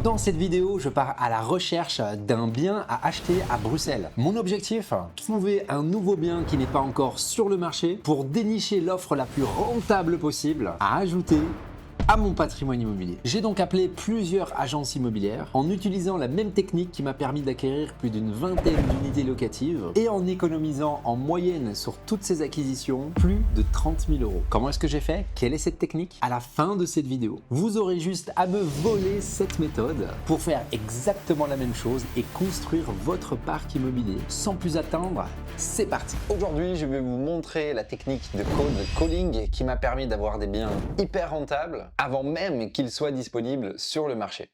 Dans cette vidéo, je pars à la recherche d'un bien à acheter à Bruxelles. Mon objectif, trouver un nouveau bien qui n'est pas encore sur le marché pour dénicher l'offre la plus rentable possible à ajouter à mon patrimoine immobilier. J'ai donc appelé plusieurs agences immobilières en utilisant la même technique qui m'a permis d'acquérir plus d'une vingtaine d'unités locatives et en économisant en moyenne sur toutes ces acquisitions plus de 30 000 euros. Comment est-ce que j'ai fait? Quelle est cette technique? À la fin de cette vidéo, vous aurez juste à me voler cette méthode pour faire exactement la même chose et construire votre parc immobilier sans plus attendre. C'est parti! Aujourd'hui, je vais vous montrer la technique de cold calling qui m'a permis d'avoir des biens hyper rentables avant même qu'ils soient disponibles sur le marché.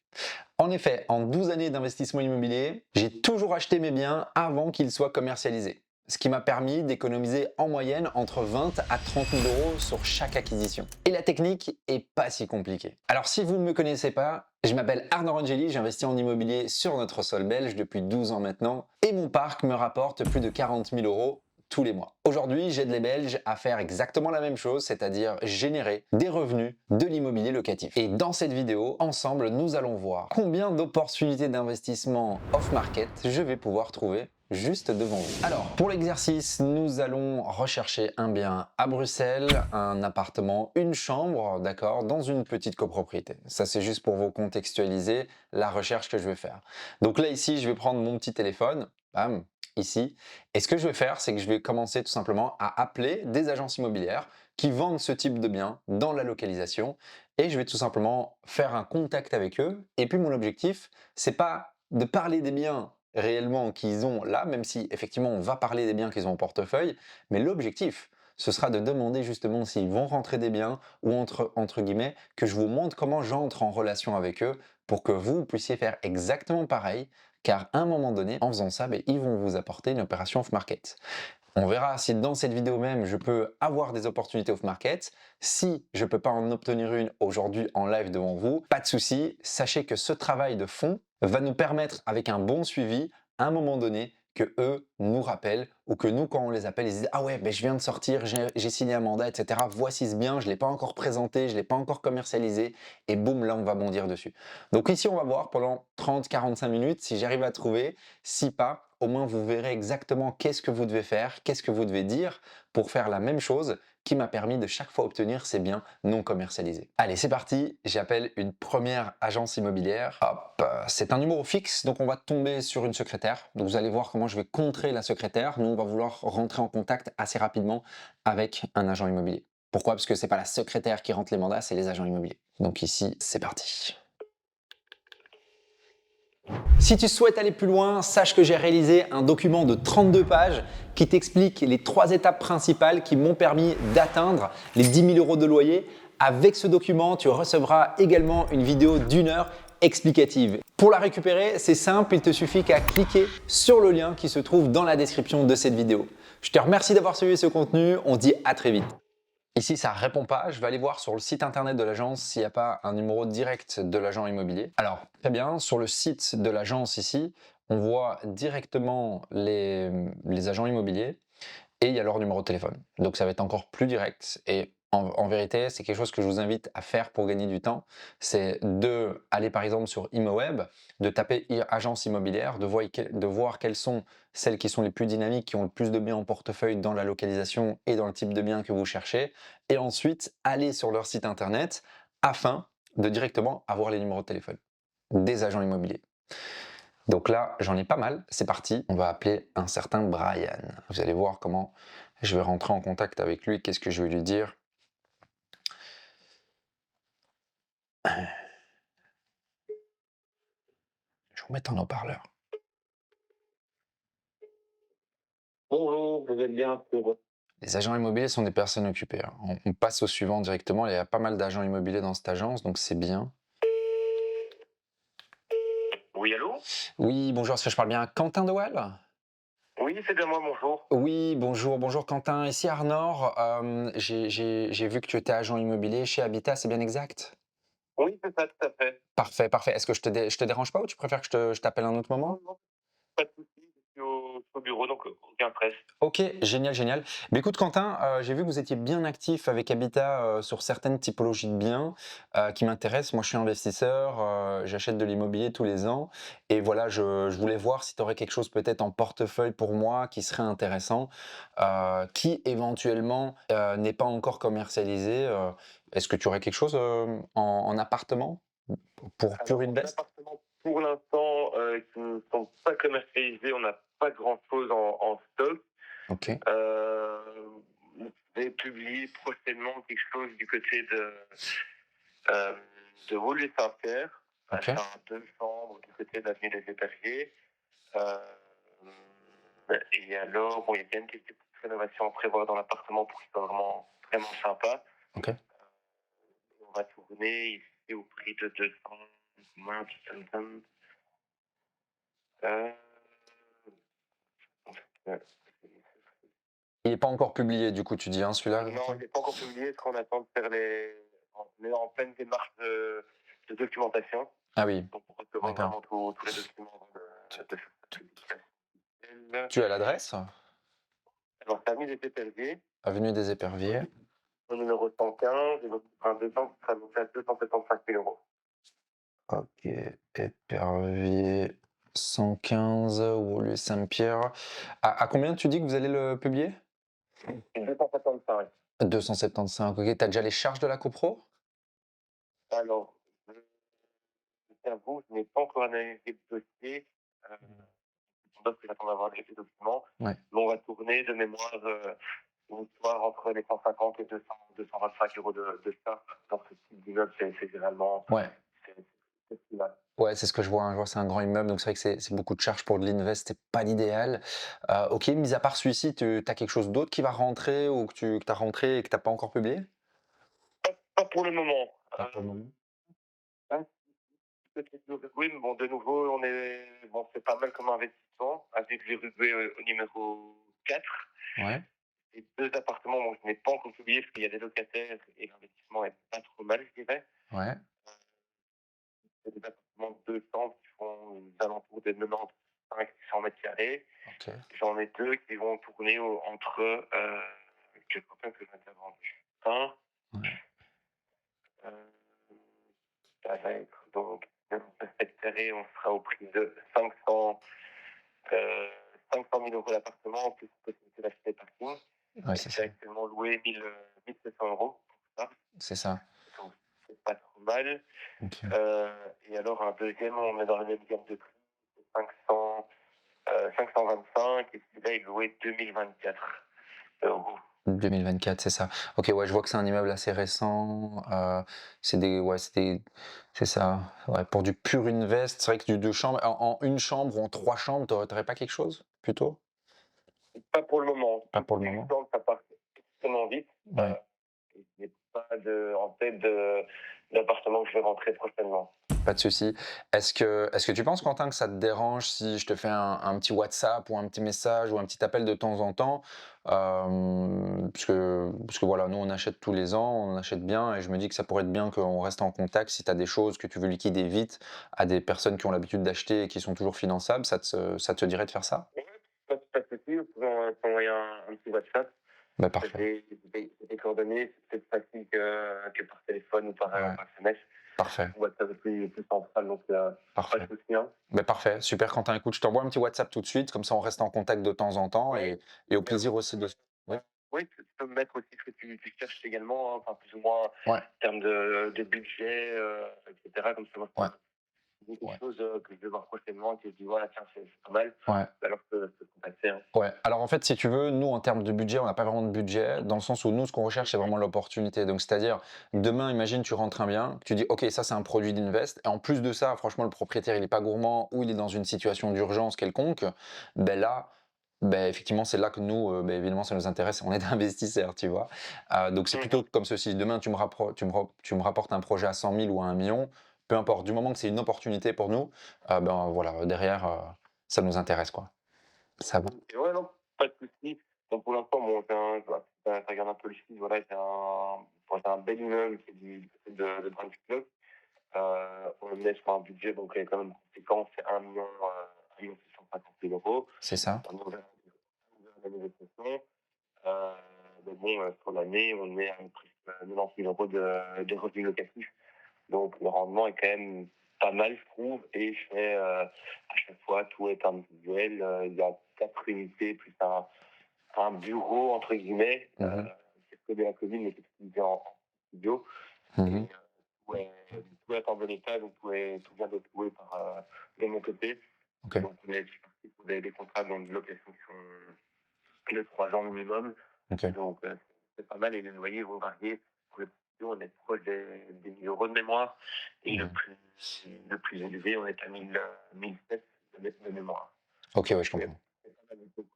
En effet, en 12 années d'investissement immobilier, j'ai toujours acheté mes biens avant qu'ils soient commercialisés, ce qui m'a permis d'économiser en moyenne entre 20 à 30 000 euros sur chaque acquisition. Et la technique est pas si compliquée. Alors si vous ne me connaissez pas, je m'appelle Arnaud Angeli, j'investis en immobilier sur notre sol belge depuis 12 ans maintenant et mon parc me rapporte plus de 40 000 euros tous les mois. Aujourd'hui, j'aide les Belges à faire exactement la même chose, c'est-à-dire générer des revenus de l'immobilier locatif. Et dans cette vidéo, ensemble, nous allons voir combien d'opportunités d'investissement off-market je vais pouvoir trouver juste devant vous. Alors, pour l'exercice, nous allons rechercher un bien à Bruxelles, un appartement, une chambre, d'accord, dans une petite copropriété. Ça, c'est juste pour vous contextualiser la recherche que je vais faire. Donc là, ici, je vais prendre mon petit téléphone, bam, ici. Et ce que je vais faire, c'est que je vais commencer tout simplement à appeler des agences immobilières qui vendent ce type de biens dans la localisation et je vais tout simplement faire un contact avec eux. Et puis mon objectif, c'est pas de parler des biens réellement qu'ils ont là, même si effectivement on va parler des biens qu'ils ont en portefeuille, mais l'objectif, ce sera de demander justement s'ils vont rentrer des biens ou entre guillemets, que je vous montre comment j'entre en relation avec eux pour que vous puissiez faire exactement pareil, car à un moment donné, en faisant ça, ils vont vous apporter une opération off-market. On verra si dans cette vidéo même, je peux avoir des opportunités off-market. Si je ne peux pas en obtenir une aujourd'hui en live devant vous, pas de souci. Sachez que ce travail de fond va nous permettre, avec un bon suivi, à un moment donné, que eux nous rappellent ou que nous, quand on les appelle, ils disent « Ah ouais, je viens de sortir, j'ai signé un mandat, etc. Voici ce bien, je ne l'ai pas encore présenté, je ne l'ai pas encore commercialisé. » Et boum, là, on va bondir dessus. Donc ici, on va voir pendant 30-45 minutes si j'arrive à trouver. Si pas, au moins vous verrez exactement qu'est-ce que vous devez faire, qu'est-ce que vous devez dire pour faire la même chose qui m'a permis de chaque fois obtenir ces biens non commercialisés. Allez, c'est parti, j'appelle une première agence immobilière. Hop, c'est un numéro fixe, donc on va tomber sur une secrétaire. Donc vous allez voir comment je vais contrer la secrétaire. Nous, on va vouloir rentrer en contact assez rapidement avec un agent immobilier. Pourquoi? Parce que c'est pas la secrétaire qui rentre les mandats, c'est les agents immobiliers. Donc ici, c'est parti. Si tu souhaites aller plus loin, sache que j'ai réalisé un document de 32 pages qui t'explique les 3 étapes principales qui m'ont permis d'atteindre les 10 000 euros de loyer. Avec ce document, tu recevras également une vidéo d'1 heure explicative. Pour la récupérer, c'est simple, il te suffit qu'à cliquer sur le lien qui se trouve dans la description de cette vidéo. Je te remercie d'avoir suivi ce contenu, on se dit à très vite. Ici, ça ne répond pas. Je vais aller voir sur le site internet de l'agence s'il n'y a pas un numéro direct de l'agent immobilier. Alors, très bien, sur le site de l'agence ici, on voit directement les agents immobiliers et il y a leur numéro de téléphone. Donc, ça va être encore plus direct et en vérité, c'est quelque chose que je vous invite à faire pour gagner du temps. C'est d'aller par exemple sur ImoWeb, de taper agence immobilière, de voir quelles sont celles qui sont les plus dynamiques, qui ont le plus de biens en portefeuille dans la localisation et dans le type de bien que vous cherchez. Et ensuite, aller sur leur site internet afin de directement avoir les numéros de téléphone des agents immobiliers. Donc là, j'en ai pas mal. C'est parti. On va appeler un certain Brian. Vous allez voir comment je vais rentrer en contact avec lui. Qu'est-ce que je vais lui dire? Je vais vous mettre en haut-parleur. Bonjour, vous êtes bien pour... Les agents immobiliers sont des personnes occupées, hein. On passe au suivant directement. Il y a pas mal d'agents immobiliers dans cette agence, donc c'est bien. Oui, allô? Oui, bonjour, est-ce que je parle bien à Quentin Dewal? Oui, c'est bien moi, bonjour. Oui, bonjour Quentin. Ici Arnor, j'ai vu que tu étais agent immobilier chez Habitat, c'est bien exact? Oui, c'est ça, tout à fait. Parfait, parfait. Est-ce que je te dérange pas ou tu préfères que je t'appelle un autre Non, moment? non, pas de souci, je au bureau, donc aucun stress. Ok, génial, génial. Mais écoute, Quentin, j'ai vu que vous étiez bien actif avec Habitat sur certaines typologies de biens qui m'intéressent. Moi, je suis investisseur, j'achète de l'immobilier tous les ans. Et voilà, je voulais voir si tu aurais quelque chose peut-être en portefeuille pour moi qui serait intéressant, qui éventuellement n'est pas encore commercialisé. Est-ce que tu aurais quelque chose en appartement pour Alors, une en baisse? appartement, pour l'instant, qui ne sont pas commercialisés, on n'a pas grand-chose en stock. Ok, Je vais publier prochainement quelque chose du côté euh, de Woluwe-Saint-Pierre. ok. C'est un 2 chambres du côté de l'avenue des Éperviers. Euh, et alors, bon, il y a quand même quelques petites rénovations à prévoir dans l'appartement pour qu'il soit vraiment sympa. Ok. On va tourner ici au prix de 200. Moins, euh, euh, Il n'est pas encore publié, du coup, tu dis, hein, celui-là? non, il n'est pas encore publié parce qu'on attend de faire on est en pleine démarche de documentation. Ah oui, Donc, on recevoir d'accord. vraiment tous les documents avant de faire ça. Tu as l'adresse? Alors, c'est avenue des Éperviers, Avenue des Éperviers. au numéro 115, et donc, un 200 qui sera monté à 275 000 euros. Ok, Épervier 115, Wolu Saint-Pierre. À combien tu dis que vous allez le publier? 275. 275, ok. T'as déjà les charges de la copro? Alors, je t'avoue, je n'ai pas encore analysé le dossier. Parce que j'attends d'avoir les documents. Ouais. Mais on va tourner de mémoire une histoire entre les 150 et 225 euros de ça. Dans ce type d'immeuble, c'est généralement. Ouais. C'est ce qu'il a. Ouais, c'est ce que je vois, hein. Je vois, c'est un grand immeuble, donc c'est vrai que c'est beaucoup de charges pour de l'invest, c'est pas l'idéal. Ok, mis à part celui-ci, tu as quelque chose d'autre qui va rentrer ou que tu as rentré et que tu n'as pas encore publié? Pas pour le moment. Pas pour le moment. Hein, peut-être l'Uruguay, mais bon, de nouveau, bon, c'est pas mal comme investissement. Avec l'Uruguay au numéro 4. Ouais, Et 2 appartements, bon, je n'ai pas encore publié parce qu'il y a des locataires et l'investissement est pas trop mal, je dirais. ouais, C'est des appartements de 200 qui font aux alentours des 95 100 mètres carrés. ok. J'en ai 2 qui vont tourner entre quelques copains que j'ai déjà vendu. Un, Ouais. ça va être donc 9 mètres carrés, on sera au prix de 500 000 euros l'appartement, en plus possibilité d'acheter des parkings. Ouais, Et c'est c'est ça. actuellement loué 1700 euros pour ça. C'est ça. Donc c'est pas trop mal. Ok. Et alors un deuxième, on est dans la même gamme de prix, c'est 525, et celui-là il est loué 2024 euros. 2024, c'est ça. Ok, ouais, je vois que c'est un immeuble assez récent. C'est ça. Ouais, pour du pur invest, c'est vrai que du 2 chambres, en une chambre ou en 3 chambres, t'aurais pas quelque chose plutôt? Pas pour le moment. Pas pour le moment. Donc ça part extrêmement vite. Ouais. Il n'y a pas en tête d'appartement que je vais rentrer prochainement. Pas de souci. Est-ce que tu penses, Quentin, que ça te dérange si je te fais un petit WhatsApp ou un petit message ou un petit appel de temps en temps? Parce que voilà, nous on achète tous les ans, on achète bien et je me dis que ça pourrait être bien qu'on reste en contact si tu as des choses que tu veux liquider vite à des personnes qui ont l'habitude d'acheter et qui sont toujours finançables, ça te dirait de faire ça? Ouais, pas de souci, vous pouvez m'envoyer un petit WhatsApp. Bah, parfait. J'ai des coordonnées, c'est peut-être facile que par téléphone ou par Ouais. SMS. Parfait. WhatsApp est plus central, donc pas Parfait. de souci. Hein. Bah, parfait. Super, Quentin. Écoute, je t'envoie un petit WhatsApp tout de suite, comme ça on reste en contact de temps en temps et au plaisir aussi de. Ouais. Oui, tu peux me mettre aussi ce que tu cherches également, hein, enfin plus ou moins Ouais. en termes de budget, etc. Comme ça, moi, Ouais. c'est quelque Ouais. chose que je vais voir prochainement et que je dis, voilà, tiens, c'est pas mal. Ouais. Alors je peux te contacter. Hein. Ouais, alors en fait, si tu veux, nous en termes de budget, on n'a pas vraiment de budget, dans le sens où nous, ce qu'on recherche, c'est vraiment l'opportunité. Donc, c'est-à-dire, demain, imagine, tu rentres un bien, tu dis, OK, ça, c'est un produit d'invest, et en plus de ça, franchement, le propriétaire, il n'est pas gourmand ou il est dans une situation d'urgence quelconque, ben là, ben effectivement, c'est là que nous, ben évidemment, ça nous intéresse, on est investisseurs, tu vois. Donc, c'est plutôt comme ceci. Demain, tu me rapportes un projet à 100 000 ou à 1 million, peu importe, du moment que c'est une opportunité pour nous, ben voilà, derrière, ça nous intéresse, quoi. Ça va. Et ouais, non, pas de souci. Donc pour l'instant, bon, t'as regardé un peu le site, voilà, j'ai un bel immeuble qui est du côté de Brand Club. On est sur un budget donc qui est quand même conséquent, c'est 1 million, 650 000 euros. C'est ça? On est ouvert à la négociation. Mais bon, sur l'année, on est à presque 90 000 euros de revenus locatifs. Donc le rendement est quand même pas mal, je trouve. Et je fais à chaque fois, tout est individuel. Il y a 4 unités plus un bureau, entre guillemets. C'est que de la Covid, mais c'est utilisé en studio. Mhm. Et tout est en bon état, donc tout vient d'être loué de mon côté. Ok. Donc on est parti pour des contrats de location qui sont de 3 ans minimum. Ok. Donc c'est pas mal et les loyers vont varier. Pour le studio, on est proche des 1 000 euros de mémoire. Et le plus élevé, on est à 1007 de mémoire. Ok, ouais, je comprends. C'est pas mal du tout.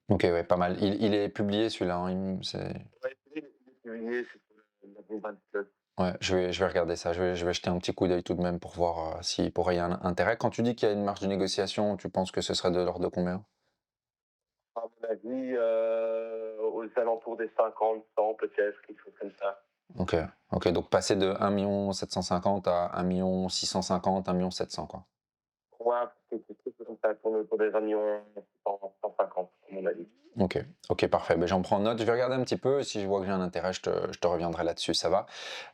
Ok, ouais, pas mal. Il est publié celui-là, hein, Ouais, c'est février, c'est pour la 2027. Ouais, je vais regarder ça. Je vais jeter un petit coup d'œil tout de même pour voir s'il pourrait y avoir un intérêt. Quand tu dis qu'il y a une marge de négociation, tu penses que ce serait de l'ordre de combien? À mon avis, aux alentours des 50, 100 peut-être, quelque chose comme ça. Ok, ok, donc passer de 1 750 000 à 1 650 000, 1 700 000, quoi. Ouais, quelque chose comme ça, pour des millions 150, à mon avis. Ok, ok, parfait. Ben, j'en prends note. Je vais regarder un petit peu. Si je vois que j'ai un intérêt, je te reviendrai là-dessus. Ça va?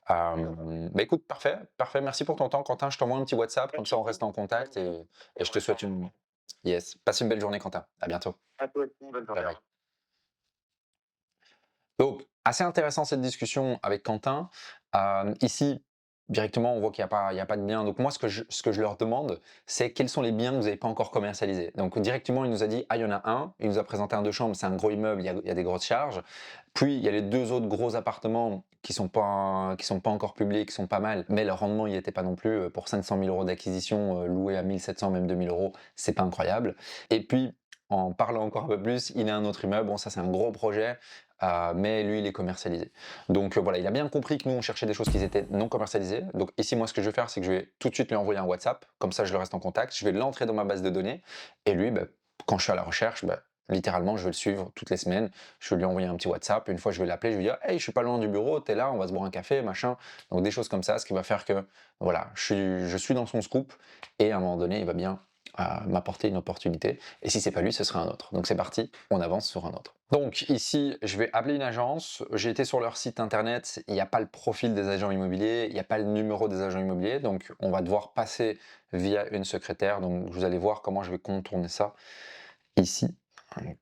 Ben, écoute, parfait, parfait. Merci pour ton temps, Quentin. Je t'envoie un petit WhatsApp, comme ça on reste en contact et je te souhaite une. Yes. Passe une belle journée, Quentin. À bientôt. À toi aussi, bonne journée. Bye bye. Donc, assez intéressant cette discussion avec Quentin. Ici, directement, on voit qu'il n'y a pas de biens. Donc moi, ce que je leur demande, c'est quels sont les biens que vous n'avez pas encore commercialisés. Donc directement, il nous a dit, ah, il y en a un. Il nous a présenté un 2 chambres, c'est un gros immeuble, il y a des grosses charges. Puis, il y a les 2 autres gros appartements qui sont pas encore publiés, qui sont pas mal, mais leur rendement, il n'y était pas non plus. Pour 500 000 euros d'acquisition, loué à 1 700, même 2 000 euros, c'est pas incroyable. Et puis, en parlant encore un peu plus, il a un autre immeuble. Bon, ça, c'est un gros projet. Mais lui, il est commercialisé. Donc voilà, il a bien compris que nous, on cherchait des choses qui étaient non commercialisées. Donc ici, moi, ce que je vais faire, c'est que je vais tout de suite lui envoyer un WhatsApp. Comme ça, je le reste en contact. Je vais l'entrer dans ma base de données. Et lui, quand je suis à la recherche, littéralement, je vais le suivre toutes les semaines. Je vais lui envoyer un petit WhatsApp. Une fois, je vais l'appeler. Je vais lui dire, hey, je suis pas loin du bureau. T'es là, on va se boire un café, machin. Donc des choses comme ça, ce qui va faire que voilà, je suis dans son scoop. Et à un moment donné, il va bien m'apporter une opportunité. Et si c'est pas lui, ce sera un autre. Donc c'est parti, on avance sur un autre. Donc ici, je vais appeler une agence. J'ai été sur leur site internet, il n'y a pas le profil des agents immobiliers, il n'y a pas le numéro des agents immobiliers. Donc on va devoir passer via une secrétaire. Donc vous allez voir comment je vais contourner ça. Ici,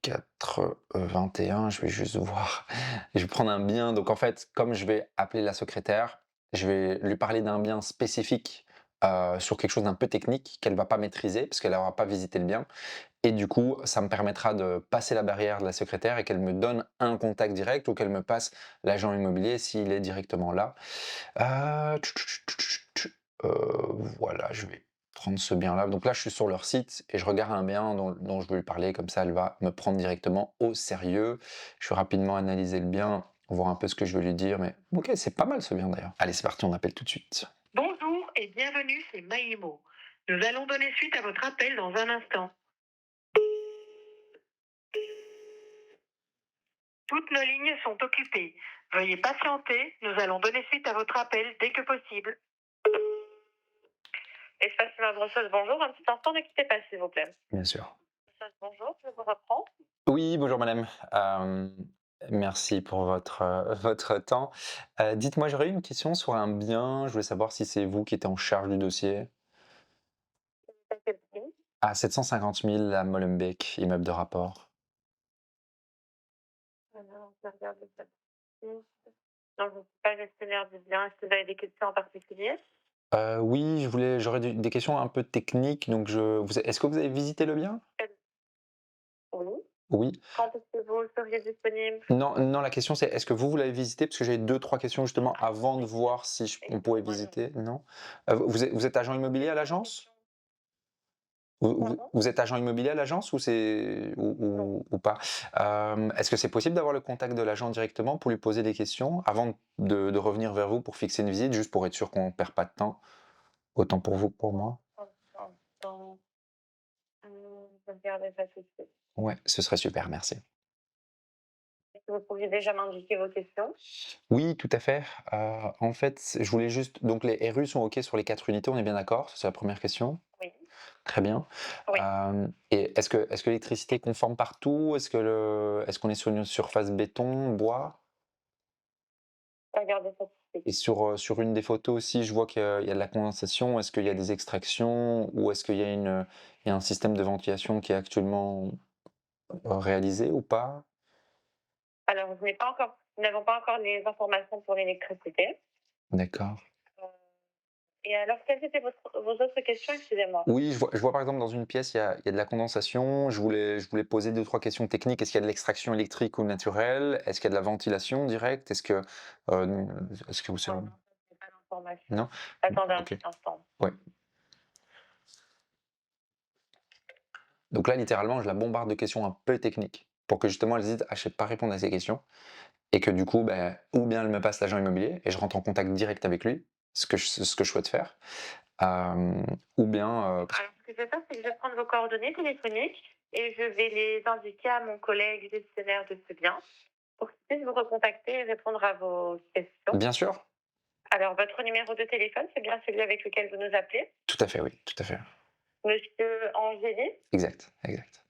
4,21, je vais juste voir. Je vais prendre un bien. Donc en fait, comme je vais appeler la secrétaire, je vais lui parler d'un bien spécifique sur quelque chose d'un peu technique qu'elle va pas maîtriser parce qu'elle n'aura pas visité le bien. Et du coup, ça me permettra de passer la barrière de la secrétaire et qu'elle me donne un contact direct ou qu'elle me passe l'agent immobilier s'il est directement là. Euh, voilà, je vais prendre ce bien-là. Donc là, je suis sur leur site et je regarde un bien dont je veux lui parler. Comme ça, elle va me prendre directement au sérieux. Je vais rapidement analyser le bien, voir un peu ce que je veux lui dire. Mais ok, c'est pas mal ce bien d'ailleurs. Allez, c'est parti, on appelle tout de suite. Bonjour et bienvenue chez Maïmo. Nous allons donner suite à votre appel dans un instant. Toutes nos lignes sont occupées. Veuillez patienter, nous allons donner suite à votre appel dès que possible. Espace Ma Brosseuse, bonjour. Un petit instant, ne quittez pas, s'il vous plaît. Bien sûr. Bonjour, je vous reprends. Oui, bonjour madame. Merci pour votre temps. Dites-moi, j'aurais une question sur un bien. Je voulais savoir si c'est vous qui êtes en charge du dossier. À 750 000 à Molenbeek, immeuble de rapport. Alors, je vais regarder ça. Non, je ne suis pas gestionnaire du bien. Est-ce que vous avez des questions en particulier? Oui, j'aurais des questions un peu techniques. Donc est-ce que vous avez visité le bien? Oui. Oui. Quand est-ce que vous seriez disponible? Non, non, la question c'est est-ce que vous l'avez visité? Parce que j'ai 2-3 questions justement avant de voir si on pouvait visiter. Non? Vous êtes agent immobilier à l'agence? Vous êtes agent immobilier à l'agence ou pas? Est-ce que c'est possible d'avoir le contact de l'agent directement pour lui poser des questions avant de revenir vers vous pour fixer une visite, juste pour être sûr qu'on ne perd pas de temps, autant pour vous que pour moi? Je vais regarder ça tout de suite. Ouais, ce serait super, merci. Est-ce que vous pourriez déjà m'indiquer vos questions? Oui, tout à fait. En fait, je voulais juste donc les RU sont OK sur les 4 unités, on est bien d'accord? C'est la première question. Oui. Très bien. Oui. Et est-ce que l'électricité est conforme partout? Est-ce qu'on est sur une surface béton, bois? Regardez ça. Et sur une des photos aussi, je vois qu'il y a de la condensation. Est-ce qu'il y a des extractions ou est-ce qu'il y a il y a un système de ventilation qui est actuellement, réalisé ou pas? Alors, nous n'avons pas encore les informations pour l'électricité. D'accord. Euh, Et alors, quelles étaient vos autres questions? Excusez-moi. Oui, je vois par exemple dans une pièce, il y a de la condensation. Je voulais poser deux trois questions techniques. Est-ce qu'il y a de l'extraction électrique ou naturelle? Est-ce qu'il y a de la ventilation directe? Heu, est-ce que vous savez? Non, non, ça, je n'ai pas d'informations. Non? Attendez un OK. petit instant. Ouais. Donc là, littéralement, je la bombarde de questions un peu techniques pour que justement elle se dise: «Ah, je sais pas répondre à ces questions» et que du coup, ben, ou bien elle me passe l'agent immobilier et je rentre en contact direct avec lui, ce que je souhaite faire, hem, ou bien, parce Alors, ce que je vais faire, c'est que je vais prendre vos coordonnées téléphoniques et je vais les indiquer à mon collègue gestionnaire de ce bien pour qu'il puisse vous recontacter et répondre à vos questions. bien sûr, Alors, votre numéro de téléphone, c'est bien celui avec lequel vous nous appelez? tout à fait, oui, tout à fait. Monsieur Angéli? Exact, exact.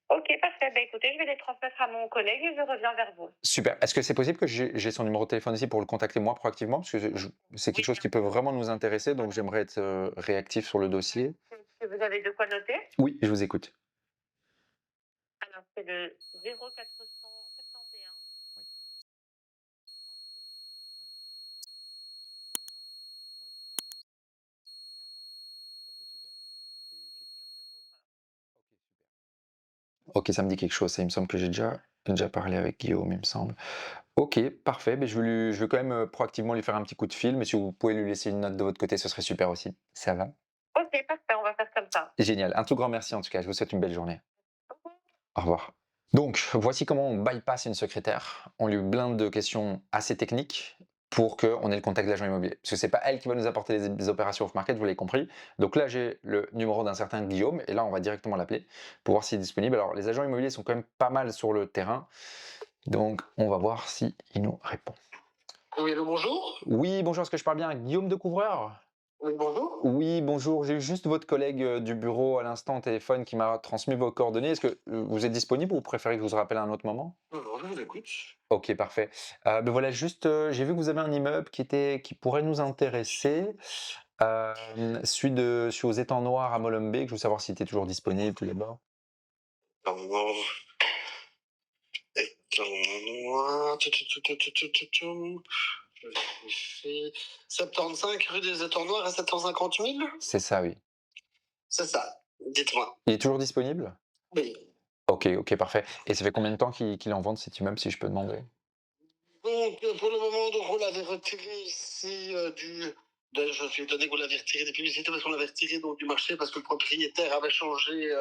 Ok, parfait. Bah, écoutez, je vais les transmettre à mon collègue et je reviens vers vous. Super. Est-ce que c'est possible que j'ai son numéro de téléphone aussi pour le contacter moi proactivement? Parce que c'est quelque Oui, chose bien qui peut sûr. vraiment nous intéresser, donc j'aimerais être, réactif sur le dossier. Est-ce que vous avez de quoi noter? Oui, je vous écoute. Alors, c'est le 0471 Oui. 36 40. OK, ça me dit quelque chose, ça, il me semble que j'ai déjà parlé avec Guillaume, il me semble. OK, parfait, beh, je vais quand même, proactivement lui faire un petit coup de fil, mais si vous pouvez lui laisser une note de votre côté, ce serait super aussi. Ça va? Ok, parfait, on va faire comme ça. Génial. Un tout grand merci en tout cas, je vous souhaite une belle journée. Au revoir. Donc, voici comment on bypass une secrétaire. On lui blinde de questions assez techniques pour qu'on ait le contact de l'agent immobilier. Parce que c'est pas elle qui va nous apporter les opérations off-market, vous l'avez compris. Donc là, j'ai le numéro d'un certain Guillaume, et là, on va directement l'appeler pour voir s'il est disponible. Alors, les agents immobiliers sont quand même pas mal sur le terrain, donc on va voir s'il nous répond. Oui, allô, bonjour. Oui, bonjour, est-ce que je parle bien à Guillaume de Couvreur? Oui, bonjour. Oui, bonjour, j'ai eu juste votre collègue du bureau à l'instant au téléphone qui m'a transmis vos coordonnées. Est-ce que vous êtes disponible ou vous préférez que je vous rappelle à un autre moment? Non, non, je vous écoute. OK, parfait. Ben voilà, juste, j'ai vu que vous avez un immeuble qui pourrait nous intéresser. Celui aux étangs noirs à Molenbeek. Je veux savoir s'il était toujours disponible tout d'abord. Alors, étends-moi. Je vérifie. 75 rue des Étangs Noirs à 750 000. C'est ça, oui. C'est ça. Dites-moi. Il est toujours disponible? Oui. OK, OK, parfait. Et ça fait combien de temps qu'il est en vente cet immeuble, si je peux demander? Donc, pour le moment, donc, on l'avait retiré ici je suis étonné que vous l'avez retiré des publicités parce qu'on l'avait retiré donc, du marché parce que le propriétaire avait changé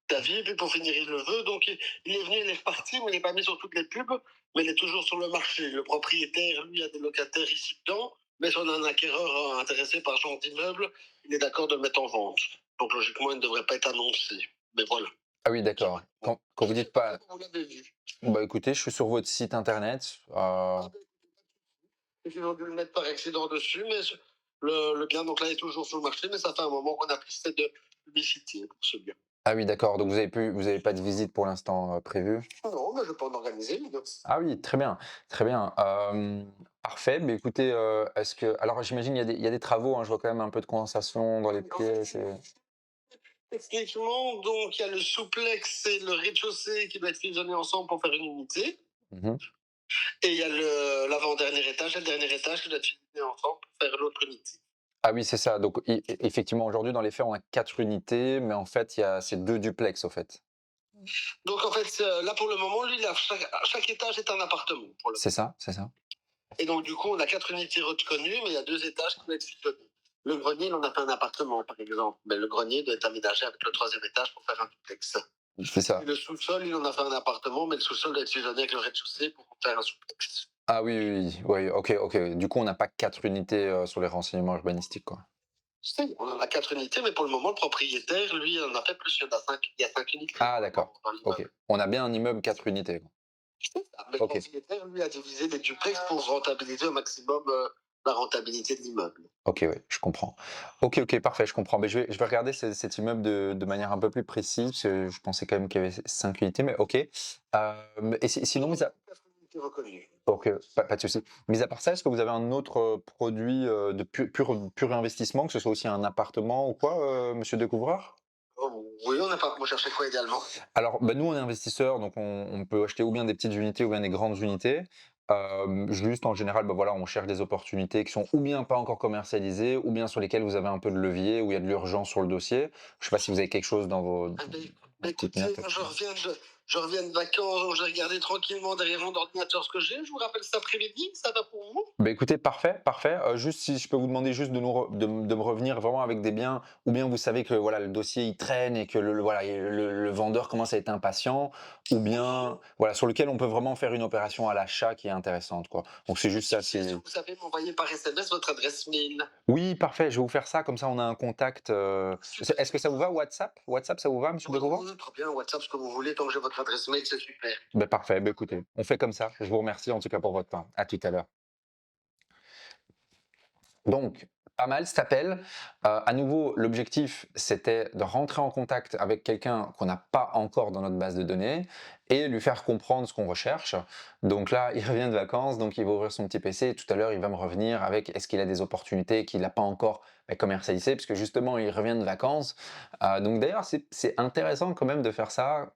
d'avis. Puis pour finir, il le veut. Donc, il est venu, il est reparti, mais il n'est pas mis sur toutes les pubs. Mais il est toujours sur le marché. Le propriétaire, lui, a des locataires ici dedans. Mais si on a un acquéreur intéressé par ce genre d'immeuble, il est d'accord de le mettre en vente. Donc, logiquement, il ne devrait pas être annoncé. Mais voilà. Ah oui, d'accord. Quand vous dites pas... Vous l'avez vu. Bah écoutez, je suis sur votre site internet. Ils ont dû le mettre par accident dessus, mais le bien donc là est toujours sur le marché, mais ça fait un moment qu'on a plus fait de publicité pour ce bien. Ah oui, d'accord. Donc vous avez pas de visite pour l'instant prévue? Non, mais je peux en organiser une. Ah oui, très bien, très bien. Parfait. Mais écoutez, alors j'imagine il y a des travaux, hein, je vois quand même un peu de condensation dans les pièces. Techniquement, donc il y a le souplex et le rez-de-chaussée qui doit être fusionné ensemble pour faire une unité. Mhm. Et il y a l'avant-dernier étage et le dernier étage qui doit être fusionné ensemble pour faire l'autre unité. Ah oui, c'est ça. Donc effectivement, aujourd'hui, dans les faits, on a 4 unités, mais en fait, c'est 2 duplex, au fait. Donc en fait, là pour le moment, lui, chaque étage est un appartement. Pour le C'est ça, c'est ça. Et donc, du coup, on a 4 unités reconnues, mais il y a 2 étages qui doivent être fusionnés. Le grenier, il en a fait un appartement, par exemple. Mais le grenier doit être aménagé avec le 3e étage pour faire un duplex. C'est ça. Et le sous-sol, il en a fait un appartement, mais le sous-sol doit être fusionné avec le rez-de-chaussée pour faire un souplex. Ah oui, oui, oui, oui, ok, ok. Du coup, on n'a pas 4 unités sur les renseignements urbanistiques, quoi. Si, on en a 4 unités, mais pour le moment, le propriétaire, lui, il en a fait plus. Il y a 5 unités. Ah d'accord, dans l'immeuble. ok. On a bien un immeuble 4 unités, quoi. C'est ça. Mais Ok. le propriétaire, lui, a divisé les duplex pour rentabiliser au maximum la rentabilité de l'immeuble. Ok, oui, je comprends. Ok, parfait, je comprends. Mais je vais regarder cet immeuble de manière un peu plus précise, parce que je pensais quand même qu'il y avait 5 unités, mais ok. Et sinon, C'est reconnu. ok, pas de souci. Mis à part ça, est-ce que vous avez un autre produit de pur investissement, que ce soit aussi un appartement ou quoi, monsieur Découvreur? Oh, oui, on n'a pas. Vous cherchez quoi idéalement? Alors, bah, nous, on est investisseurs, donc on peut acheter ou bien des petites unités ou bien des grandes unités. Juste, en général, bah, voilà, on cherche des opportunités qui sont ou bien pas encore commercialisées, ou bien sur lesquelles vous avez un peu de levier, où il y a de l'urgence sur le dossier. Je sais pas si vous avez quelque chose dans vos Ah ben, petites écoutez, notes. moi, je reviens de vacances, donc j'ai regardé tranquillement derrière mon ordinateur ce que j'ai. Je vous rappelle cet après-midi, ça va pour vous? Bah, écoutez, parfait, parfait. Juste si je peux vous demander juste de nous de me revenir vraiment avec des biens, ou bien vous savez que voilà, le dossier il traîne et que voilà, le vendeur commence à être impatient, ou bien voilà, sur lequel on peut vraiment faire une opération à l'achat qui est intéressante, quoi. Donc c'est juste ça, Est-ce que vous savez m'envoyer par SMS votre adresse mail? Oui, parfait, je vais vous faire ça, comme ça on a un contact. Super. Est-ce que ça vous va, WhatsApp? WhatsApp, ça vous va, monsieur Oui, Decouvre? oui, très bien, WhatsApp, ce que vous voulez, tant que j'ai votre adresse mail, c'est super. Ben parfait, ben écoutez, on fait comme ça. Je vous remercie en tout cas pour votre temps. À tout à l'heure. Donc, pas mal cet appel. À nouveau, l'objectif, c'était de rentrer en contact avec quelqu'un qu'on n'a pas encore dans notre base de données et lui faire comprendre ce qu'on recherche. Donc là, il revient de vacances, donc il va ouvrir son petit PC. Tout à l'heure, il va me revenir avec est-ce qu'il a des opportunités qu'il n'a pas encore commercialisées, puisque justement, il revient de vacances. Donc d'ailleurs, c'est intéressant quand même de faire ça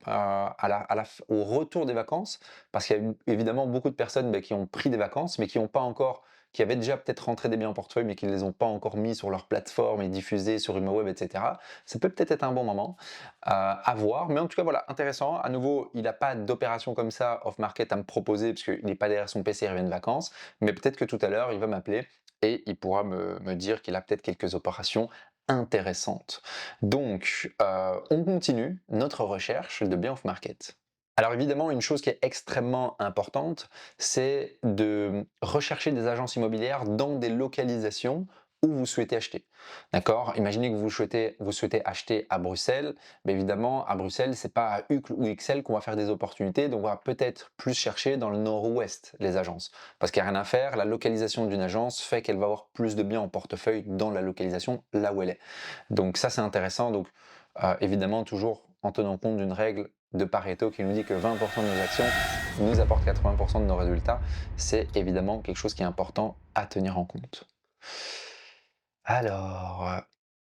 au retour des vacances, parce qu'il y a évidemment beaucoup de personnes qui ont pris des vacances, mais qui n'ont pas encore qui avaient déjà peut-être rentré des biens en portefeuille, mais qui ne les ont pas encore mis sur leur plateforme et diffusés sur ImoWeb, etc. Ça peut peut-être être un bon moment à voir. Mais en tout cas, voilà, intéressant. À nouveau, il n'a pas d'opération comme ça off-market à me proposer, parce qu'il n'est pas derrière son PC, il revient de vacances. Mais peut-être que tout à l'heure, il va m'appeler et il pourra me dire qu'il a peut-être quelques opérations intéressantes. Donc, on continue notre recherche de biens off-market. Alors évidemment, une chose qui est extrêmement importante, c'est de rechercher des agences immobilières dans des localisations où vous souhaitez acheter. D'accord? Imaginez que vous souhaitez acheter à Bruxelles, mais évidemment, à Bruxelles, c'est pas à Uccle ou Ixelles qu'on va faire des opportunités, donc on va peut-être plus chercher dans le nord-ouest les agences. Parce qu'il n'y a rien à faire, la localisation d'une agence fait qu'elle va avoir plus de biens en portefeuille dans la localisation là où elle est. Donc ça, c'est intéressant. Donc évidemment, toujours en tenant compte d'une règle de Pareto qui nous dit que 20% de nos actions nous apportent 80% de nos résultats. C'est évidemment quelque chose qui est important à tenir en compte. Alors,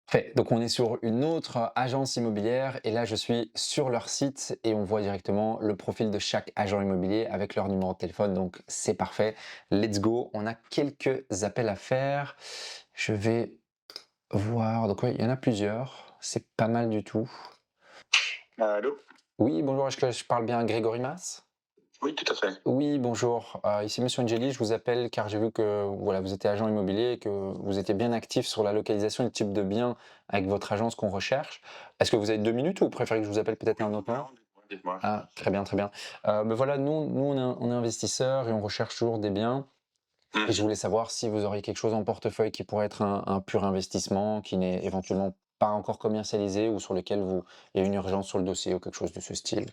fait, donc on est sur une autre agence immobilière et là je suis sur leur site et on voit directement le profil de chaque agent immobilier avec leur numéro de téléphone, donc c'est parfait. Let's go, on a quelques appels à faire. Je vais voir, donc oui, il y en a plusieurs, c'est pas mal du tout. Allô? Oui, bonjour, est-ce que je parle bien à Grégory Mas? Oui, tout à fait. Oui, bonjour. Ici Monsieur Angeli, je vous appelle car j'ai vu que voilà, vous étiez agent immobilier et que vous étiez bien actif sur la localisation et le type de bien avec votre agence qu'on recherche. Est-ce que vous avez 2 minutes ou vous préférez que je vous appelle peut-être à un autre moment? Non, dites-moi. Ah, très bien, très bien. Ben voilà, nous on est investisseurs et on recherche toujours des biens. Et je voulais savoir si vous auriez quelque chose en portefeuille qui pourrait être un pur investissement, qui n'est éventuellement pas encore commercialisé ou sur lequel il y a une urgence sur le dossier ou quelque chose de ce style.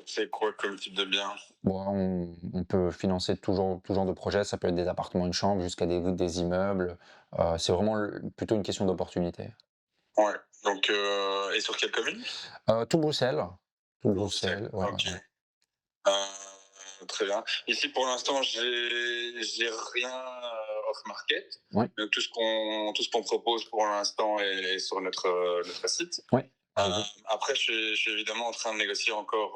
C'est quoi comme type de bien? Bon, on peut financer tout genre de projets, ça peut être des appartements, une chambre, jusqu'à des immeubles. C'est vraiment plutôt une question d'opportunité. Ouais. Donc, et sur quelle commune? Tout Bruxelles. Tout Bruxelles. Bruxelles, ouais, Ok. ouais. Très bien. Ici, pour l'instant, j'ai rien off-market. Ouais, Donc, tout ce qu'on propose pour l'instant est sur notre site. ouais. Après, je suis évidemment en train de négocier encore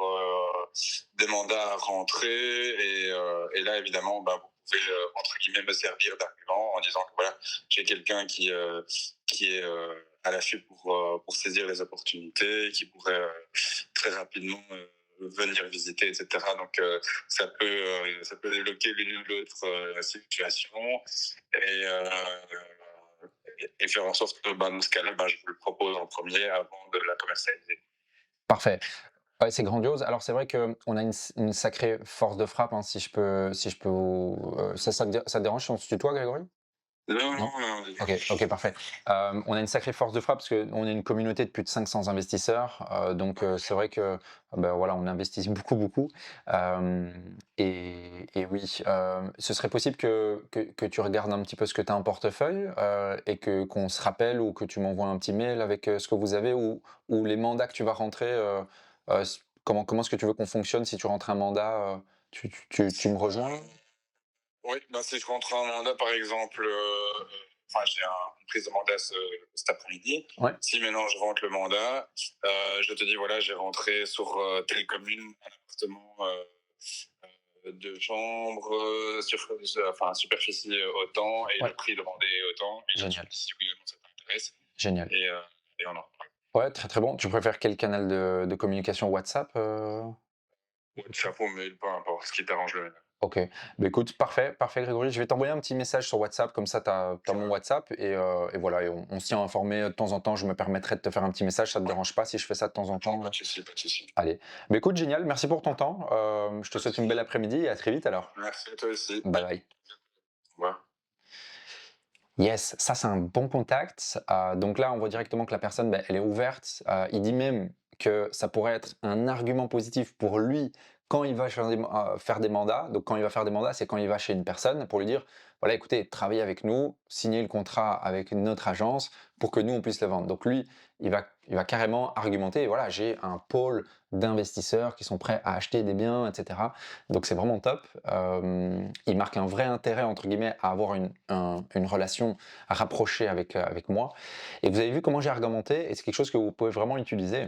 des mandats à rentrer et là, évidemment, bah, vous pouvez entre guillemets me servir d'argument en disant que voilà, j'ai quelqu'un qui est à l'affût pour saisir les opportunités, qui pourrait très rapidement venir visiter, etc. Donc, ça peut débloquer l'une ou l'autre situation et, euh, et faire en sorte que dans ce cas-là, je vous le propose en premier avant de la commercialiser. Parfait. Ouais, c'est grandiose. Alors c'est vrai qu'on a une sacrée force de frappe, hein, si je peux ça te dérange si on se tutoie, Grégory? Non, Non? non, non. Ok, parfait. On a une sacrée force de frappe parce qu'on est une communauté de plus de 500 investisseurs. Donc, c'est vrai que ben, voilà, on investit beaucoup, beaucoup. Euh, et oui, ce serait possible que tu regardes un petit peu ce que tu as en portefeuille et qu'on se rappelle ou que tu m'envoies un petit mail avec ce que vous avez ou les mandats que tu vas rentrer. Comment est-ce que tu veux qu'on fonctionne si tu rentres un mandat tu me rejoins? Oui, bah, si je rentre un mandat, par exemple, enfin, j'ai une prise de mandat cet après-midi. Ouais, Si maintenant je rentre le mandat, je te dis, voilà, j'ai rentré sur telle commune un appartement de chambre, enfin, superficie autant, et ouais, le prix demandé autant. Et là, tu me génial, dis si oui ou non ça t'intéresse. génial. Et on en reparle. Ouais, très très bon. Tu préfères quel canal de communication WhatsApp WhatsApp ou mail, peu importe, ce qui t'arrange le mieux. Ok. Bah, écoute, parfait, parfait Grégory. Je vais t'envoyer un petit message sur WhatsApp, comme ça tu as mon WhatsApp et voilà, et on se tient informé de temps en temps. Je me permettrai de te faire un petit message, ça te dérange pas si je fais ça de temps en temps? Pas de souci, pas de souci. Allez. Bah, écoute, génial, merci pour ton temps. Je te souhaite une belle après-midi et à très vite alors. Merci à toi aussi. Bye bye. Au revoir. Yes, ça c'est un bon contact. Donc là, on voit directement que la personne, ben, elle est ouverte. Il dit même que ça pourrait être un argument positif pour lui quand il va faire des mandats. Donc quand il va faire des mandats, c'est quand il va chez une personne pour lui dire, voilà, écoutez, travaillez avec nous, signez le contrat avec notre agence pour que nous, on puisse le vendre. Donc lui, il va carrément argumenter, voilà, j'ai un pôle d'investisseurs qui sont prêts à acheter des biens, etc. Donc c'est vraiment top. Il marque un vrai intérêt, entre guillemets, à avoir une relation rapprochée avec moi. Et vous avez vu comment j'ai argumenté, et c'est quelque chose que vous pouvez vraiment utiliser.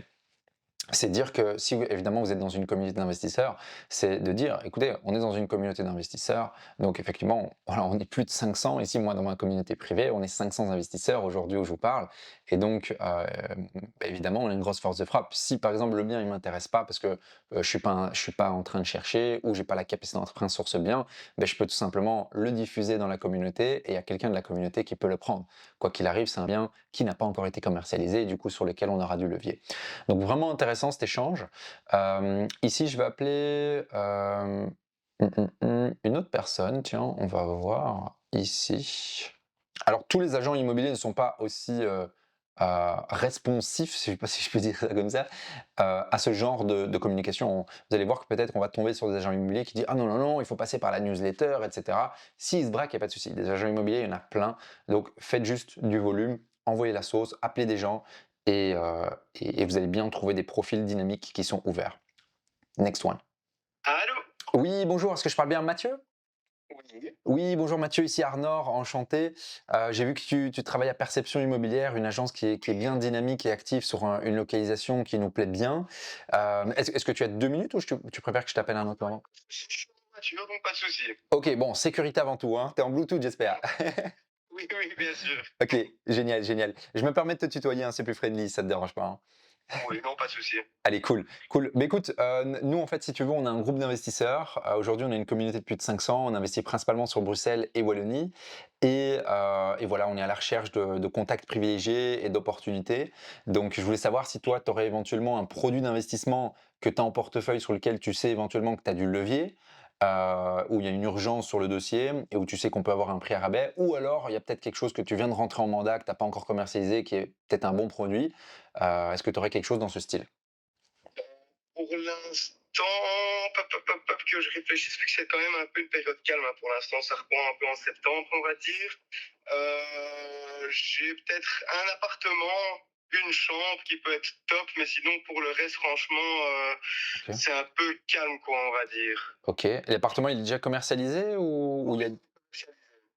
C'est dire que si évidemment vous êtes dans une communauté d'investisseurs, c'est de dire, écoutez, on est dans une communauté d'investisseurs, donc effectivement, voilà, on est plus de 500, ici moi dans ma communauté privée, on est 500 investisseurs aujourd'hui où je vous parle, et donc évidemment on a une grosse force de frappe. Si par exemple le bien il m'intéresse pas parce que je suis pas en train de chercher ou j'ai pas la capacité d'emprunt sur ce bien, ben, je peux tout simplement le diffuser dans la communauté et il y a quelqu'un de la communauté qui peut le prendre. Quoi qu'il arrive, c'est un bien qui n'a pas encore été commercialisé et du coup sur lequel on aura du levier. Donc vraiment intéressant cet échange. Ici, je vais appeler une autre personne. Tiens, on va voir ici. Alors, tous les agents immobiliers ne sont pas aussi responsifs, je ne sais pas si je peux dire ça comme ça, à ce genre de communication. Vous allez voir que peut-être on va tomber sur des agents immobiliers qui disent ah non, non, non, il faut passer par la newsletter, etc. S'ils se braquent, il n'y a pas de souci. Des agents immobiliers, il y en a plein. Donc, faites juste du volume, envoyez la sauce, appelez des gens et vous allez bien trouver des profils dynamiques qui sont ouverts. Next one. Allô? Oui, bonjour, est-ce que je parle bien à Mathieu? Oui. Oui, bonjour Mathieu, ici Arnor, enchanté. J'ai vu que tu travailles à Perception Immobilière, une agence qui est bien dynamique et active sur une localisation qui nous plaît bien. Est-ce que tu as 2 minutes ou tu préfères que je t'appelle à un autre moment? Je suis en voiture, donc pas de souci. Ok, bon, sécurité avant tout, hein. T'es en Bluetooth, j'espère. Oui, oui, bien sûr. Ok, génial, génial. Je me permets de te tutoyer, hein, c'est plus friendly, ça te dérange pas, hein. Oui, non, pas de souci. Allez, cool, cool. Mais écoute, nous, en fait, si tu veux, on a un groupe d'investisseurs. Aujourd'hui, on a une communauté de plus de 500. On investit principalement sur Bruxelles et Wallonie. Et voilà, on est à la recherche de contacts privilégiés et d'opportunités. Donc, je voulais savoir si toi, tu aurais éventuellement un produit d'investissement que tu as en portefeuille sur lequel tu sais éventuellement que tu as du levier, où il y a une urgence sur le dossier et où tu sais qu'on peut avoir un prix à rabais. Ou alors, il y a peut-être quelque chose que tu viens de rentrer en mandat, que tu n'as pas encore commercialisé, qui est peut-être un bon produit. Est-ce que tu aurais quelque chose dans ce style? Pour l'instant, que je réfléchisse, vu que c'est quand même un peu une période calme, hein. Pour l'instant, ça reprend un peu en septembre, on va dire. J'ai peut-être un appartement, une chambre qui peut être top, mais sinon, pour le reste, franchement, Ok. c'est un peu calme, quoi, on va dire. Ok. Et l'appartement, il est déjà commercialisé ou il y a...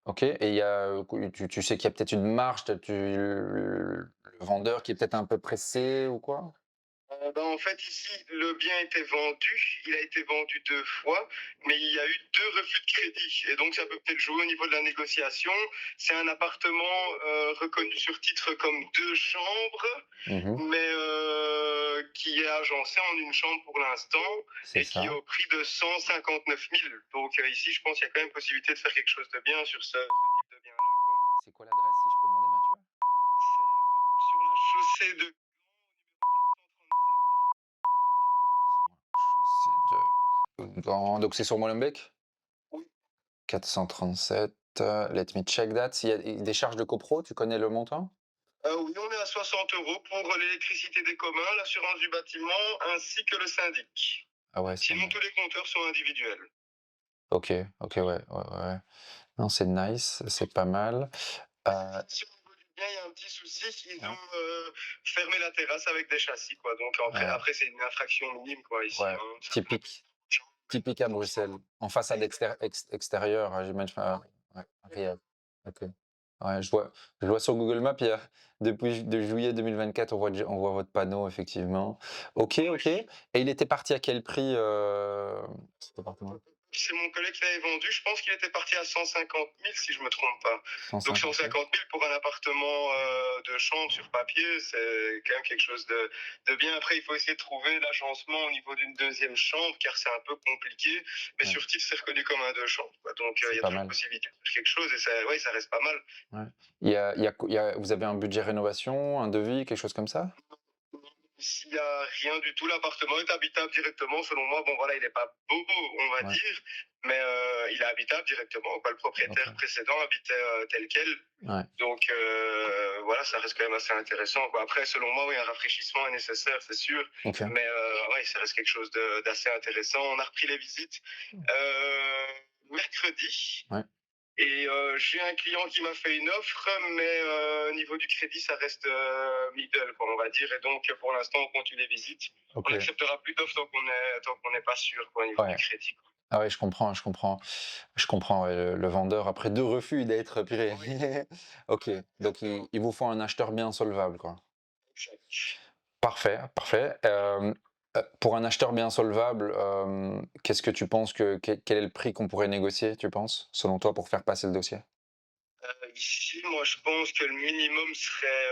Ok. Et il y a, tu sais qu'il y a peut-être une marge, le vendeur qui est peut-être un peu pressé ou quoi? En fait, ici, le bien était vendu. Il a été vendu 2 fois, mais il y a eu 2 refus de crédit. Et donc, ça peut peut-être jouer au niveau de la négociation. C'est un appartement reconnu sur titre comme 2 chambres, Mhm. mais qui est agencé en une chambre pour l'instant C'est et qui est ça. au prix de 159 000. Donc, ici, je pense qu'il y a quand même possibilité de faire quelque chose de bien sur ce type de bien-là, quoi. C'est quoi l'adresse, si je peux demander, Mathieu? C'est sur la chaussée de Chaussée de Gand. Donc c'est sur Molenbeek? Oui. 437. let me check that. Il y a des charges de copro, tu connais le montant? Oui, on est à 60 € pour l'électricité des communs, l'assurance du bâtiment ainsi que le syndic. Ah ouais, c'est Sinon, tous les compteurs sont individuels. OK, OK, ouais. Non, c'est nice, c'est pas mal. Si au niveau du bien, il y a un petit souci, ils Ouais. ont fermé la terrasse avec des châssis, quoi. Donc après c'est une infraction minime, quoi, ici. Ouais, Hein. typique à Bruxelles. En façade extérieure, j'imagine. Ouais, réel. OK. Ouais, je vois sur Google Maps, il y a depuis de juillet 2024, on voit votre panneau effectivement. OK, OK. Et il était parti à quel prix, cet appartement? C'est mon collègue qui l'avait vendu. Je pense qu'il était parti à 150 000, si je me trompe pas. Donc 150 000? 150 000 pour un appartement de chambre sur papier, c'est quand même quelque chose de bien. Après, il faut essayer de trouver l'agencement au niveau d'une deuxième chambre, car c'est un peu compliqué. Mais Ouais. sur titre, c'est reconnu comme un deux chambres, quoi. Donc C'est il y a pas toujours mal. possibilité de faire quelque chose et ça reste pas mal. Ouais. Vous avez un budget rénovation, un devis, quelque chose comme ça? S'il n'y a rien du tout, l'appartement est habitable directement. Selon moi, bon voilà, il n'est pas beau, on va Ouais. dire, mais il est habitable directement. Quoi. Le propriétaire OK. précédent habitait tel quel. Ouais. Donc voilà, ça reste quand même assez intéressant. Quoi. Après, selon moi, oui, un rafraîchissement est nécessaire, c'est sûr. OK. Mais ouais, ça reste quelque chose d'assez intéressant. On a repris les visites mercredi. Ouais. Et j'ai un client qui m'a fait une offre, mais au niveau du crédit, ça reste middle, quoi, on va dire. Et donc, pour l'instant, on continue les visites. OK. On n'acceptera plus d'offres tant qu'on n'est pas sûr, quoi, au niveau Ouais. du crédit. Quoi. Ah ouais, je comprends, ouais, le vendeur après 2 refus, il doit être purée. OK, donc il vous faut un acheteur bien solvable, quoi. Exact. Parfait, parfait. Pour un acheteur bien solvable, qu'est-ce que tu penses quel est le prix qu'on pourrait négocier, tu penses, selon toi, pour faire passer le dossier? Ici, moi, je pense que le minimum serait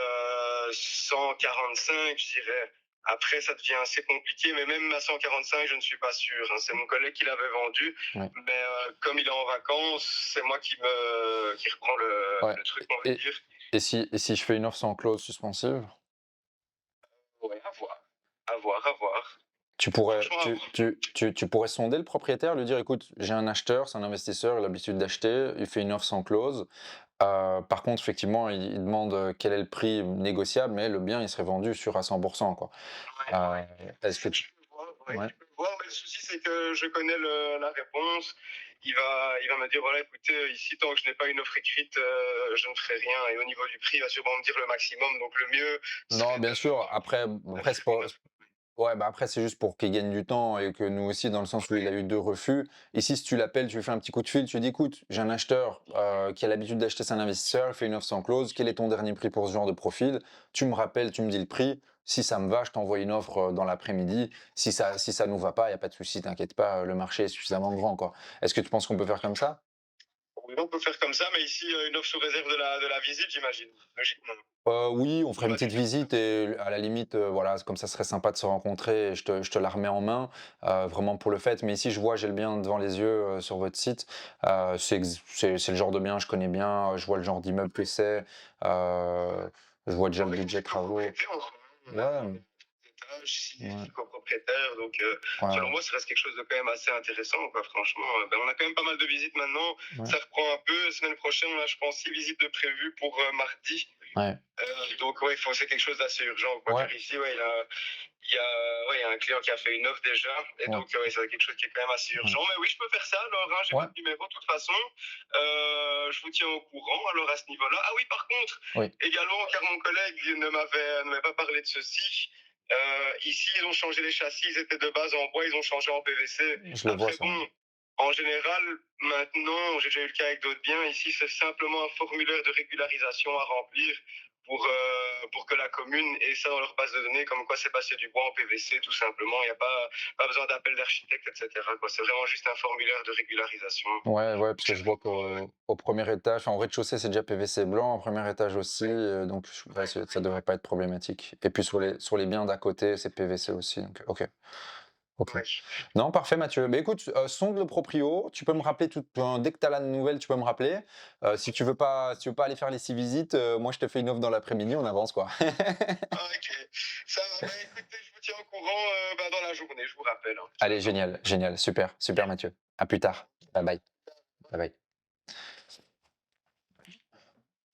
145, je dirais. Après, ça devient assez compliqué, mais même à 145, je ne suis pas sûr. Hein. C'est mon collègue qui l'avait vendu, Ouais. mais comme il est en vacances, c'est moi qui reprend Ouais. le truc, on va dire. Et si je fais une offre sans clause suspensive? Ouais, à voir. À voir, à voir. Tu pourrais, Franchement, à voir. tu pourrais sonder le propriétaire, lui dire, écoute, j'ai un acheteur, c'est un investisseur, il a l'habitude d'acheter, il fait une offre sans clause. Par contre, effectivement, il demande quel est le prix négociable, mais le bien, il serait vendu sûr à 100%, quoi. Ouais. Est-ce que tu... Je peux voir, ouais, Ouais. je peux voir, mais le souci, c'est que je connais la réponse. Il va me dire, voilà, écoutez, ici, tant que je n'ai pas une offre écrite, je ne ferai rien. Et au niveau du prix, il va sûrement me dire le maximum. Donc, le mieux Non, serait bien sûr. Après, c'est pas... de... Ouais, bah après, c'est juste pour qu'il gagne du temps et que nous aussi, dans le sens où il a eu 2 refus. Ici, si tu l'appelles, tu lui fais un petit coup de fil, tu lui dis, écoute, j'ai un acheteur qui a l'habitude d'acheter, c'est un investisseur, il fait une offre sans clause, quel est ton dernier prix pour ce genre de profil? Tu me rappelles, tu me dis le prix. Si ça me va, je t'envoie une offre dans l'après-midi. Si ça nous va pas, il n'y a pas de souci, t'inquiète pas, le marché est suffisamment grand, quoi. Est-ce que tu penses qu'on peut faire comme ça? Oui, on peut faire comme ça, mais ici, une offre sous réserve de la visite, j'imagine. Logiquement. Oui, on ferait une petite visite et à la limite, voilà, comme ça serait sympa de se rencontrer et je te la remets en main, vraiment pour le fait. Mais ici, je vois, j'ai le bien devant les yeux, sur votre site. C'est le genre de bien, je connais bien, je vois le genre d'immeuble que c'est, je vois déjà le budget travaux. Ouais, ouais, Copropriétaire, donc selon ouais, moi, ça reste quelque chose de quand même assez intéressant, quoi, franchement. On a quand même pas mal de visites maintenant, ouais, ça reprend un peu. Semaine prochaine, on a, je pense, 6 visites de prévues pour mardi. ouais, Donc, ouais, c'est quelque chose d'assez urgent, quoi. ouais, Car ici, ouais, il y a un client qui a fait une offre déjà, et ouais, donc, ouais, c'est quelque chose qui est quand même assez ouais, urgent. Mais oui, je peux faire ça, alors, hein, j'ai ouais, votre numéro, de toute façon. Je vous tiens au courant, alors, à ce niveau-là. Ah oui, par contre, oui, également, car mon collègue ne m'avait pas parlé de ceci, ici, ils ont changé les châssis, ils étaient de base en bois, ils ont changé en PVC. je le vois Après, ça. bon, en général, maintenant, j'ai déjà eu le cas avec d'autres biens, ici, c'est simplement un formulaire de régularisation à remplir pour que la commune ait ça dans leur base de données, comme quoi c'est passé du bois en PVC, tout simplement. Il n'y a pas besoin d'appel d'architecte, etc. quoi. C'est vraiment juste un formulaire de régularisation. Ouais, ouais, parce que C'est je vois vraiment, qu'au premier étage, enfin, au rez-de-chaussée, c'est déjà PVC blanc, au premier étage aussi, donc ouais, ça devrait pas être problématique. Et puis sur les biens d'à côté, c'est PVC aussi, donc OK. OK. ouais. Non, parfait Mathieu. Mais écoute, sonde le proprio, tu peux me rappeler dès que tu as la nouvelle, tu peux me rappeler. Si tu veux pas aller faire les 6 visites, moi je te fais une offre dans l'après-midi, on avance quoi. Ah, ok. Ça va, bah, écoutez, je vous tiens au courant dans la journée, je vous rappelle. Hein. Allez, génial, génial, super, super Mathieu. À plus tard. Bye bye. Bye bye.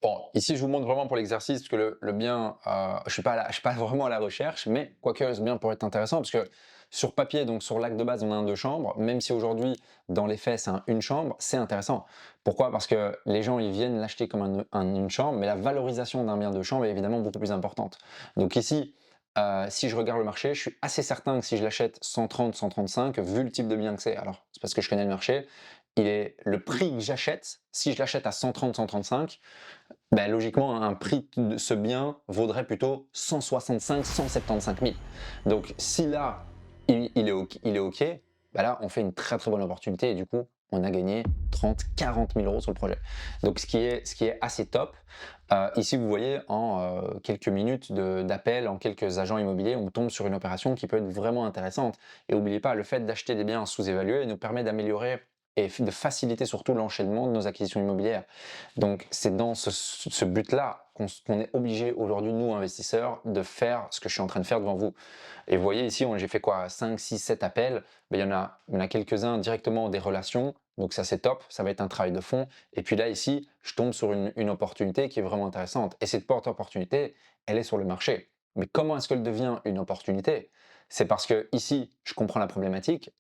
Bon, ici, je vous montre vraiment pour l'exercice, parce que le bien, je suis pas vraiment à la recherche, mais quoique ce bien pourrait être intéressant, parce que sur papier, donc sur l'acte de base, on a un 2 chambres, même si aujourd'hui, dans les faits, c'est un 1 chambre, c'est intéressant. Pourquoi? Parce que les gens, ils viennent l'acheter comme une chambre, mais la valorisation d'un bien de chambre est évidemment beaucoup plus importante. Donc ici, si je regarde le marché, je suis assez certain que si je l'achète 130, 135, vu le type de bien que c'est, alors c'est parce que je connais le marché, le prix que j'achète, si je l'achète à 130, 135, ben, logiquement, un prix de ce bien vaudrait plutôt 165 175 000. Donc si là, il est OK, ben là, on fait une très très bonne opportunité et du coup, on a gagné 30 40 000 euros sur le projet. Donc ce qui est assez top. Ici, vous voyez, en quelques minutes d'appel, en quelques agents immobiliers, on tombe sur une opération qui peut être vraiment intéressante. Et n'oubliez pas, le fait d'acheter des biens sous-évalués nous permet d'améliorer et de faciliter surtout l'enchaînement de nos acquisitions immobilières. Donc c'est dans ce but-là qu'on est obligé aujourd'hui, nous investisseurs, de faire ce que je suis en train de faire devant vous. Et vous voyez ici, j'ai fait quoi? 5, 6, 7 appels. Ben, il y en a quelques-uns directement des relations. Donc ça c'est top, ça va être un travail de fond. Et puis là ici, je tombe sur une opportunité qui est vraiment intéressante. Et cette opportunité, elle est sur le marché. Mais comment est-ce qu'elle devient une opportunité? C'est parce que ici, je comprends la problématique.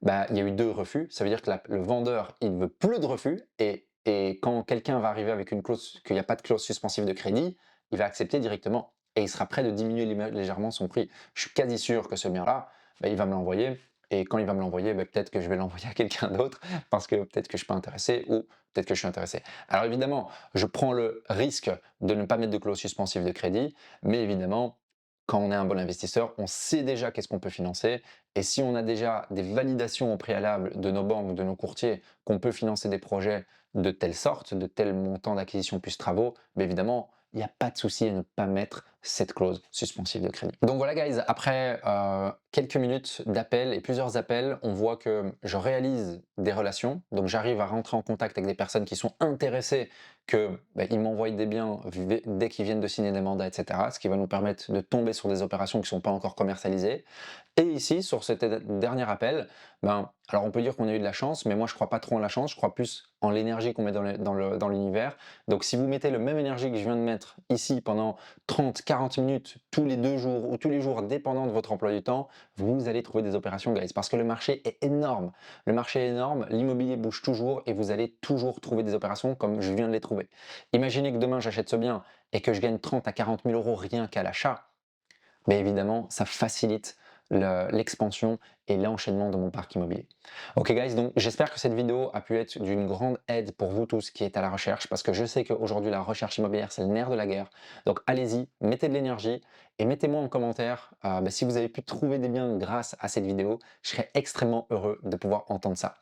Bah, il y a eu 2 refus. Ça veut dire que le vendeur, il ne veut plus de refus. Et quand quelqu'un va arriver avec une clause, qu'il n'y a pas de clause suspensive de crédit, il va accepter directement. Et il sera prêt de diminuer légèrement son prix. Je suis quasi sûr que ce bien-là, bah, il va me l'envoyer. Et quand il va me l'envoyer, bah, peut-être que je vais l'envoyer à quelqu'un d'autre parce que peut-être que je suis pas intéressé ou peut-être que je suis intéressé. Alors évidemment, je prends le risque de ne pas mettre de clause suspensive de crédit, mais évidemment, quand on est un bon investisseur, on sait déjà qu'est-ce qu'on peut financer. Et si on a déjà des validations au préalable de nos banques, de nos courtiers, qu'on peut financer des projets de telle sorte, de tel montant d'acquisition plus travaux, bien évidemment, il n'y a pas de souci à ne pas mettre cette clause suspensive de crédit. Donc voilà guys, après quelques minutes d'appel et plusieurs appels, on voit que je réalise des relations. Donc j'arrive à rentrer en contact avec des personnes qui sont intéressées que ils m'envoient des biens dès qu'ils viennent de signer des mandats, etc. Ce qui va nous permettre de tomber sur des opérations qui ne sont pas encore commercialisées. Et ici, sur cet dernier appel, alors on peut dire qu'on a eu de la chance, mais moi je crois pas trop en la chance, je crois plus en l'énergie qu'on met dans l'univers. Donc si vous mettez le même énergie que je viens de mettre ici pendant 30, 40 minutes, tous les 2 jours ou tous les jours, dépendant de votre emploi du temps, vous allez trouver des opérations, guys, parce que le marché est énorme. Le marché est énorme, l'immobilier bouge toujours et vous allez toujours trouver des opérations comme je viens de les trouver. Imaginez que demain j'achète ce bien et que je gagne 30 à 40 000 euros rien qu'à l'achat. Mais évidemment, ça facilite l'expansion et l'enchaînement de mon parc immobilier. Ok guys, donc j'espère que cette vidéo a pu être d'une grande aide pour vous tous qui êtes à la recherche, parce que je sais qu'aujourd'hui la recherche immobilière c'est le nerf de la guerre. Donc allez-y, mettez de l'énergie et mettez-moi en commentaire si vous avez pu trouver des biens grâce à cette vidéo. Je serais extrêmement heureux de pouvoir entendre ça.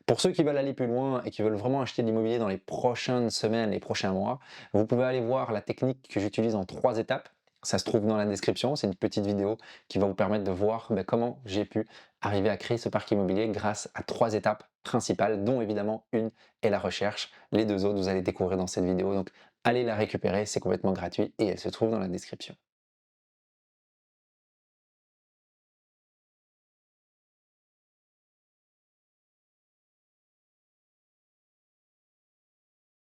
Pour ceux qui veulent aller plus loin et qui veulent vraiment acheter de l'immobilier dans les prochaines semaines, les prochains mois, vous pouvez aller voir la technique que j'utilise en 3 étapes. Ça se trouve dans la description, c'est une petite vidéo qui va vous permettre de voir comment j'ai pu arriver à créer ce parc immobilier grâce à 3 étapes principales, dont évidemment une est la recherche. Les 2 autres, vous allez découvrir dans cette vidéo. Donc allez la récupérer, c'est complètement gratuit et elle se trouve dans la description.